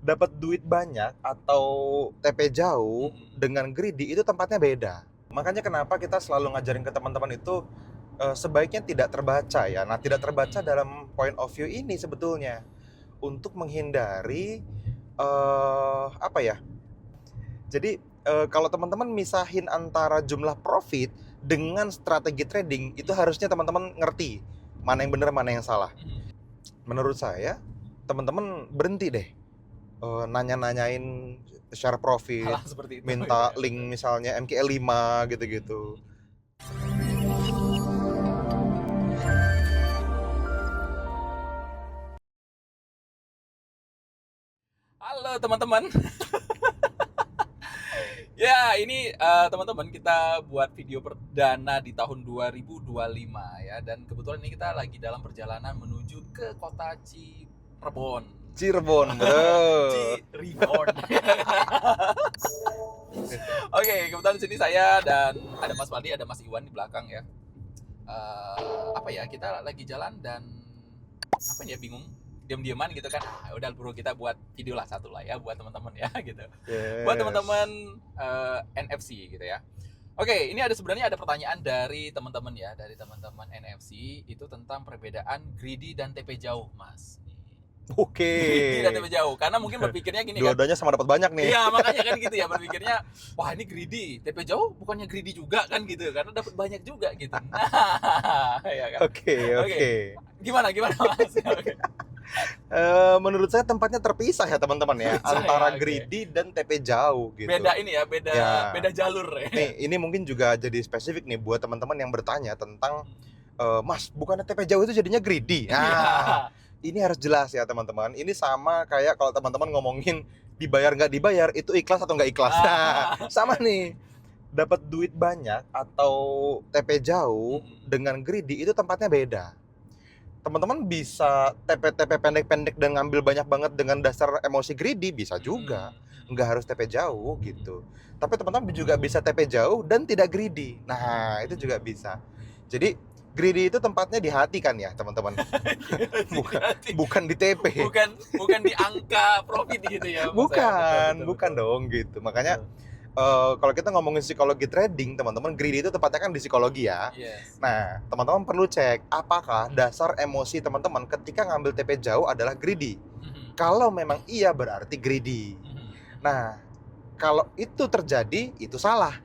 dapat duit banyak atau TP jauh dengan greedy itu tempatnya beda. Makanya kenapa kita selalu ngajarin ke teman-teman itu sebaiknya tidak terbaca ya. Nah, tidak terbaca dalam point of view ini sebetulnya untuk menghindari apa ya? Jadi kalau teman-teman misahin antara jumlah profit dengan strategi trading itu harusnya teman-teman ngerti mana yang benar mana yang salah. Menurut saya teman-teman berhenti deh nanya-nanyain share profit, Hal seperti itu minta ya. link misalnya MKL 5 gitu-gitu. Halo teman-teman. Ya, ini teman-teman kita buat video perdana di tahun 2025 ya, dan kebetulan ini kita lagi dalam perjalanan menuju ke kota Cirebon. Cirebon, betul. Cirebon. Oke, kebetulan di sini saya dan ada Mas Fadli, ada Mas Iwan di belakang ya. Apa ya, kita lagi jalan dan apa ya, bingung diam-diaman gitu kan. Udah bro, kita buat video lah satu lah ya buat teman-teman ya gitu. Yes. Buat teman-teman NFC gitu ya. Oke, ini sebenarnya ada pertanyaan dari teman-teman ya, dari teman-teman NFC itu tentang perbedaan greedy dan TP jauh, Mas. Oke. Greedy dan TP jauh, karena mungkin berpikirnya gini kan. Dua-duanya sama dapat banyak nih. Iya, makanya kan gitu ya, berpikirnya wah ini greedy, TP jauh bukannya greedy juga kan gitu, karena dapat banyak juga gitu. Nah, ya kan. Oke. Gimana Mas? Oke. Menurut saya tempatnya terpisah ya teman-teman ya, antara greedy dan TP jauh gitu. Beda ini ya, beda jalur ya. Nih, ini mungkin juga jadi spesifik nih buat teman-teman yang bertanya tentang Mas, bukannya TP jauh itu jadinya greedy? Nah, ini harus jelas ya teman-teman. Ini sama kayak kalau teman-teman ngomongin dibayar nggak dibayar itu ikhlas atau nggak ikhlas. Nah, sama nih. Dapat duit banyak atau TP jauh dengan greedy itu tempatnya beda. Teman-teman bisa TP pendek-pendek dan ngambil banyak banget dengan dasar emosi greedy, bisa juga. Nggak harus TP jauh gitu. Tapi teman-teman juga bisa TP jauh dan tidak greedy. Nah, itu juga bisa. Jadi greedy itu tempatnya di hati kan ya teman-teman. bukan di TP. Bukan di angka profit gitu ya. Bukan dong gitu. Makanya kalau kita ngomongin psikologi trading, teman-teman, greedy itu tepatnya kan di psikologi ya. Yes. Nah, teman-teman perlu cek apakah dasar emosi teman-teman ketika ngambil TP jauh adalah greedy. Kalau memang iya berarti greedy. Nah, kalau itu terjadi itu salah.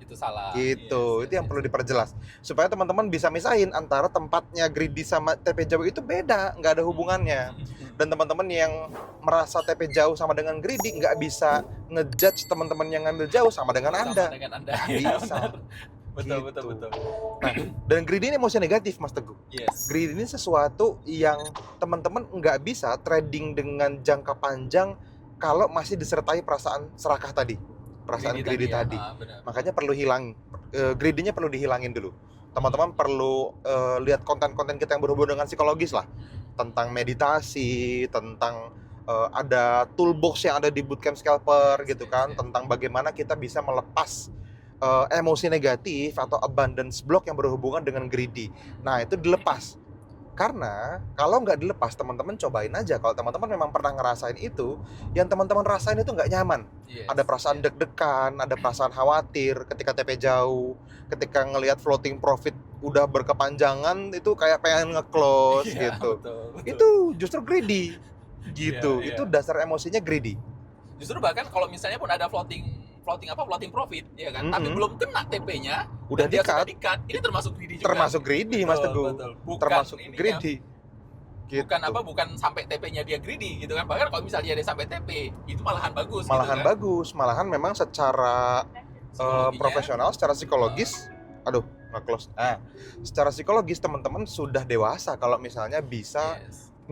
Gitu. Itu yang perlu diperjelas supaya teman-teman bisa misahin antara tempatnya greedy sama TP jauh itu beda, nggak ada hubungannya. Dan teman-teman yang merasa TP jauh sama dengan greedy nggak bisa ngejudge teman-teman yang ngambil jauh sama dengan Anda. Nggak bisa. Betul. Nah, dan greedy ini emosi negatif, Mas Teguh. Yes. Greedy ini sesuatu yang teman-teman nggak bisa trading dengan jangka panjang kalau masih disertai perasaan serakah tadi. Perasaan greedy tadi. Makanya perlu greedy-nya perlu dihilangin dulu. Teman-teman perlu lihat konten-konten kita yang berhubungan dengan psikologis lah, tentang meditasi, tentang ada toolbox yang ada di Bootcamp Scalper gitu kan, tentang bagaimana kita bisa melepas emosi negatif atau abundance block yang berhubungan dengan greedy. Nah, itu dilepas. Karena kalau nggak dilepas, teman-teman cobain aja. Kalau teman-teman memang pernah ngerasain itu, yang teman-teman rasain itu nggak nyaman. Ada perasaan deg-degan, ada perasaan khawatir ketika TP jauh, ketika ngelihat floating profit udah berkepanjangan, itu kayak pengen nge-close gitu. Betul. Itu justru greedy gitu. Itu dasar emosinya greedy. Justru bahkan kalau misalnya pun ada floating profit ya kan, tapi belum kena TP-nya, udah di-cut. Ini termasuk greedy juga. Termasuk greedy, Mas Teguh. Termasuk greedy. Gitu. Bukan sampai TP-nya dia greedy gitu kan. Bahkan kalau misalnya dia sampai TP, itu malahan bagus malahan gitu kan? Bagus, malahan memang secara profesional, secara psikologis nge-close. Secara psikologis teman-teman sudah dewasa kalau misalnya bisa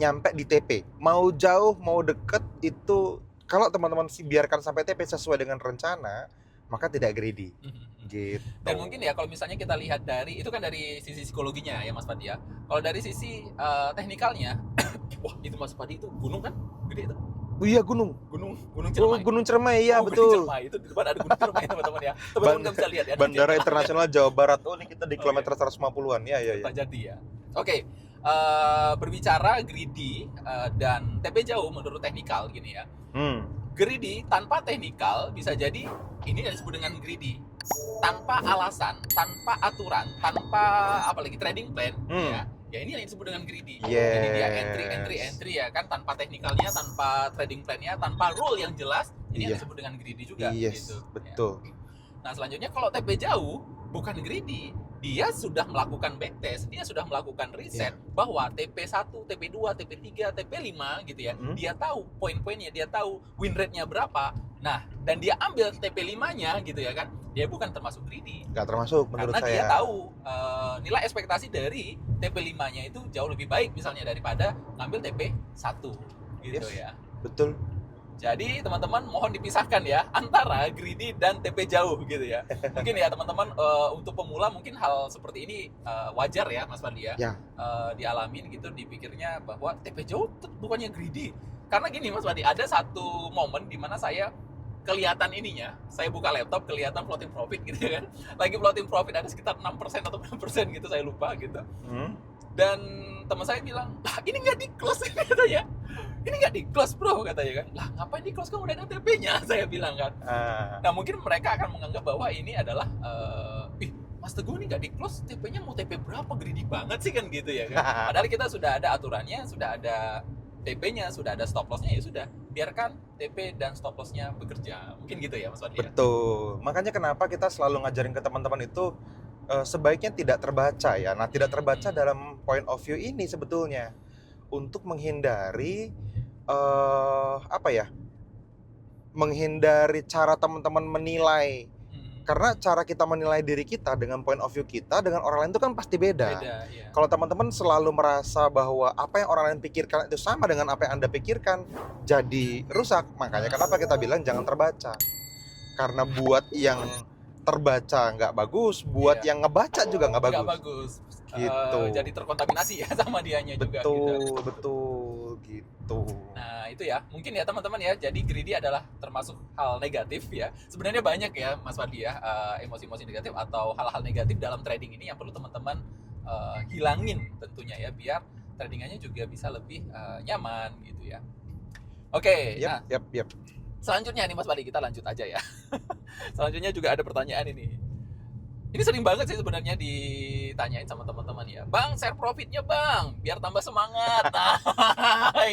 nyampe di TP. Mau jauh, mau deket, itu kalau teman-teman biarkan sampai TP sesuai dengan rencana, maka tidak greedy. Gitu. Dan mungkin ya kalau misalnya kita lihat dari itu kan dari sisi psikologinya ya Mas Fadi ya. Kalau dari sisi teknikalnya, wah itu Mas Fadi itu gunung kan gede itu. Iya, Gunung Ciremai. Gunung Ciremai, iya betul. Gunung Ciremai itu di depan ada Gunung Ciremai teman-teman ya. Teman-teman nggak bisa lihat ya. Bandara Internasional Jawa Barat. Oh, ini kita di kilometer 150-an. Iya. Pak Jadi ya. Oke. Berbicara greedy dan TP jauh menurut teknikal gini ya. greedy tanpa teknikal bisa jadi ini yang disebut dengan greedy. Tanpa alasan, tanpa aturan, tanpa apalagi trading plan, ya ini yang disebut dengan greedy. Jadi dia entry ya kan, tanpa teknikalnya, tanpa trading plan-nya, tanpa rule yang jelas, ini yang disebut dengan greedy juga. Gitu. Betul. Ya. Nah selanjutnya kalau TP jauh bukan greedy, dia sudah melakukan backtest, dia sudah melakukan riset bahwa TP1, TP2, TP3, TP5 gitu ya. Dia tahu poin-poinnya, dia tahu win rate-nya berapa. Nah, dan dia ambil TP5-nya gitu ya kan. Dia bukan termasuk greedy. Nggak termasuk menurut karena saya. Karena dia tahu nilai ekspektasi dari TP5-nya itu jauh lebih baik misalnya daripada ngambil TP1 gitu ya. Betul. Jadi teman-teman mohon dipisahkan ya antara greedy dan TP jauh gitu ya. Mungkin ya teman-teman untuk pemula mungkin hal seperti ini wajar ya Mas Fadli ya. Dialamin gitu, dipikirnya bahwa TP jauh bukannya greedy. Karena gini Mas Fadli, ada satu momen di mana saya kelihatan ininya, saya buka laptop kelihatan floating profit gitu kan. Lagi floating profit ada sekitar 6% atau 6% gitu, saya lupa gitu. Dan teman saya bilang, "Lah, ini nggak di close," katanya. "Ini nggak di close bro," katanya kan. "Lah ngapain di close, kamu udah ada TP-nya," saya bilang kan. Nah mungkin mereka akan menganggap bahwa ini adalah Mas Teguh ini nggak di close, TP-nya mau TP berapa, greedy banget sih kan gitu ya kan. Padahal kita sudah ada aturannya, sudah ada TP-nya, sudah ada stop loss-nya, ya sudah biarkan TP dan stop loss-nya bekerja. Mungkin gitu ya Mas Fadli. Betul. Makanya kenapa kita selalu ngajarin ke teman-teman itu sebaiknya tidak terbaca ya. Nah, tidak terbaca dalam point of view ini sebetulnya untuk menghindari menghindari cara teman-teman menilai. Karena cara kita menilai diri kita dengan point of view kita dengan orang lain itu kan pasti beda. Ya. Kalau teman-teman selalu merasa bahwa apa yang orang lain pikirkan itu sama dengan apa yang Anda pikirkan, jadi rusak. Makanya kenapa kita bilang jangan terbaca. Karena buat yang terbaca nggak bagus, buat yang ngebaca juga nggak bagus. Nggak bagus. Gitu. Jadi terkontaminasi ya sama dianya juga. Betul gitu. Nah itu ya, mungkin ya teman-teman ya. Jadi greedy adalah termasuk hal negatif ya. Sebenarnya banyak ya Mas Fadli ya, emosi-emosi negatif atau hal-hal negatif dalam trading ini yang perlu teman-teman hilangin tentunya ya, biar tradingannya juga bisa lebih nyaman gitu ya. Oke, nah. Selanjutnya nih Mas Fadli, kita lanjut aja ya. Selanjutnya juga ada pertanyaan ini. Ini sering banget sih sebenarnya ditanyain sama teman-teman ya. "Bang, share profitnya bang, biar tambah semangat." Nah,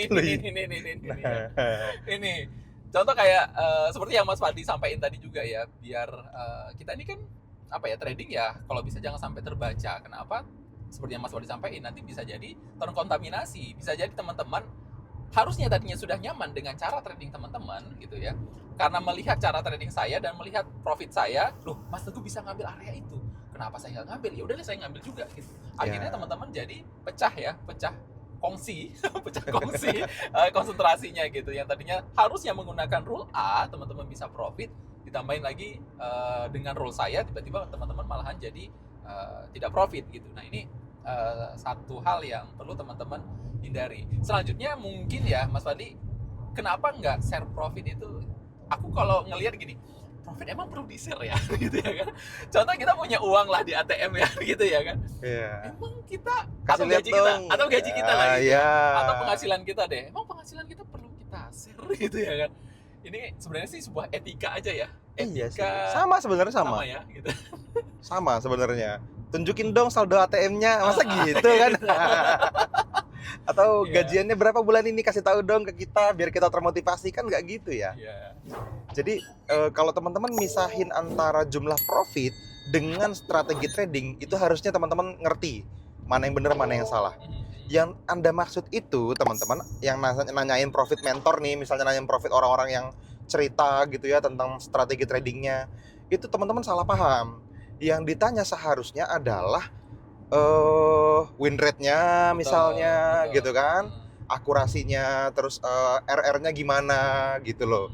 ini. Contoh kayak seperti yang Mas Fadli sampaikan tadi juga ya, biar kita ini kan trading ya, kalau bisa jangan sampai terbaca. Kenapa? Seperti yang Mas Fadli sampaikan, nanti bisa jadi terkontaminasi, bisa jadi teman-teman harusnya tadinya sudah nyaman dengan cara trading teman-teman gitu ya. Karena melihat cara trading saya dan melihat profit saya, loh Mas Teguh bisa ngambil area itu, kenapa saya nggak ngambil? Ya udah saya ngambil juga gitu. Akhirnya teman-teman jadi pecah kongsi konsentrasinya gitu. Yang tadinya harusnya menggunakan rule A, teman-teman bisa profit, ditambahin lagi dengan rule saya, tiba-tiba teman-teman malahan jadi tidak profit gitu. Nah ini satu hal yang perlu teman-teman hindari. Selanjutnya mungkin ya Mas Fadli, kenapa nggak share profit itu? Aku kalau ngelihat gini, profit emang perlu di share ya gitu ya kan. Contoh kita punya uang lah di ATM ya gitu ya kan. Emang kita atau gaji kita lah gitu. Atau penghasilan kita deh. Emang penghasilan kita perlu kita share gitu ya kan. Ini sebenarnya sih sebuah etika aja ya. Etika. Sama sebenarnya sama ya gitu. Sama sebenarnya. Tunjukin dong saldo ATM-nya, masa gitu kan? Atau gajiannya berapa bulan ini, kasih tahu dong ke kita biar kita termotivasi, kan nggak gitu ya? Jadi kalau teman-teman misahin antara jumlah profit dengan strategi trading, itu harusnya teman-teman ngerti mana yang benar mana yang salah. Yang Anda maksud itu teman-teman yang nanyain profit mentor nih, misalnya nanyain profit orang-orang yang cerita gitu ya tentang strategi tradingnya, itu teman-teman salah paham. Yang ditanya seharusnya adalah win rate-nya misalnya, betul. Gitu kan, akurasinya, terus RR-nya gimana gitu loh,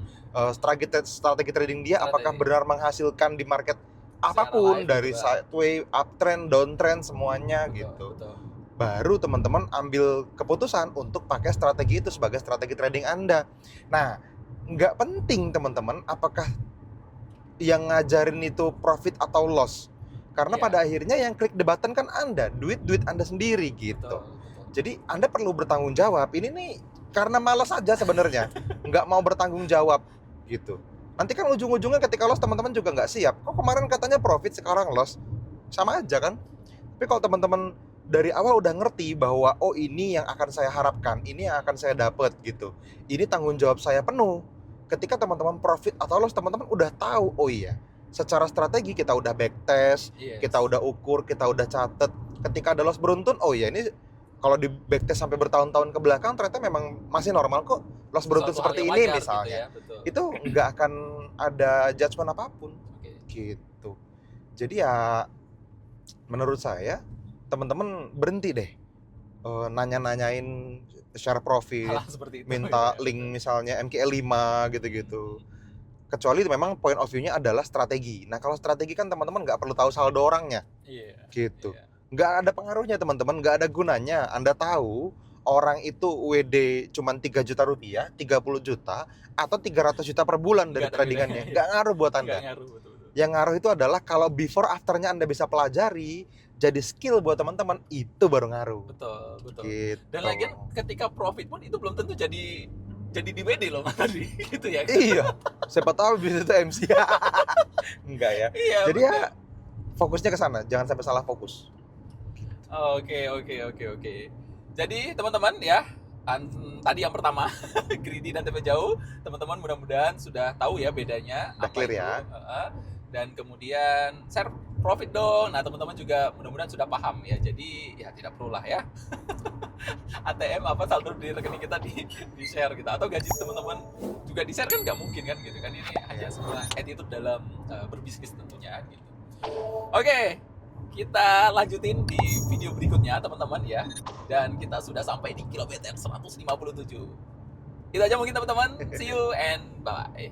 strategi trading dia apakah benar menghasilkan di market apapun dari sideways, uptrend, downtrend semuanya gitu. Baru teman-teman ambil keputusan untuk pakai strategi itu sebagai strategi trading Anda. Nah, nggak penting teman-teman apakah yang ngajarin itu profit atau loss, karena pada akhirnya yang klik the button kan Anda, duit Anda sendiri gitu. Betul. Jadi Anda perlu bertanggung jawab. Ini nih karena malas aja sebenarnya, nggak mau bertanggung jawab. gitu. Nanti kan ujung-ujungnya ketika loss teman-teman juga nggak siap. Kok kemarin katanya profit sekarang loss? Sama aja kan. Tapi kalau teman-teman dari awal udah ngerti bahwa oh ini yang akan saya harapkan, ini yang akan saya dapat gitu. Ini tanggung jawab saya penuh. Ketika teman-teman profit atau loss, teman-teman udah tahu, oh iya, secara strategi kita udah backtest, kita udah ukur, kita udah catet. Ketika ada loss beruntun, oh iya ini kalau di backtest sampai bertahun-tahun ke belakang ternyata memang masih normal kok loss beruntun seperti ini misalnya. Gitu ya, itu nggak akan ada judgement apapun. Gitu. Jadi ya menurut saya teman-teman berhenti deh nanya-nanyain share profit, minta link misalnya MKL 5 gitu-gitu. Kecuali memang point of view-nya adalah strategi. Nah kalau strategi kan teman-teman nggak perlu tahu saldo orangnya, gitu. Nggak ada pengaruhnya teman-teman, nggak ada gunanya. Anda tahu orang itu WD cuma 3 juta rupiah, 30 juta, atau 300 juta per bulan dari tradingannya. Nggak ngaruh buat Anda. Yang ngaruh itu adalah kalau before afternya Anda bisa pelajari, jadi skill buat teman-teman, itu baru ngaruh. Betul. Gitu. Dan lagian ketika profit pun itu belum tentu jadi di WD loh tadi, gitu ya. Iya, siapa tahu bisa itu MC. Enggak ya. Iya, jadi ya fokusnya ke sana, jangan sampai salah fokus. Oke. Jadi teman-teman ya, tadi yang pertama greedy dan TP jauh, teman-teman mudah-mudahan sudah tahu ya bedanya. Udah clear ya. Dan kemudian share profit dong. Nah teman-teman juga mudah-mudahan sudah paham ya. Jadi ya tidak perlu lah ya ATM apa saldo di rekening kita di share gitu, atau gaji teman-teman juga di share kan nggak mungkin kan gitu kan. Ini hanya sebuah attitude dalam berbisnis tentunya gitu. Oke, kita lanjutin di video berikutnya teman-teman ya. Dan kita sudah sampai di kilometer 157. Itu aja mungkin teman-teman. See you and bye.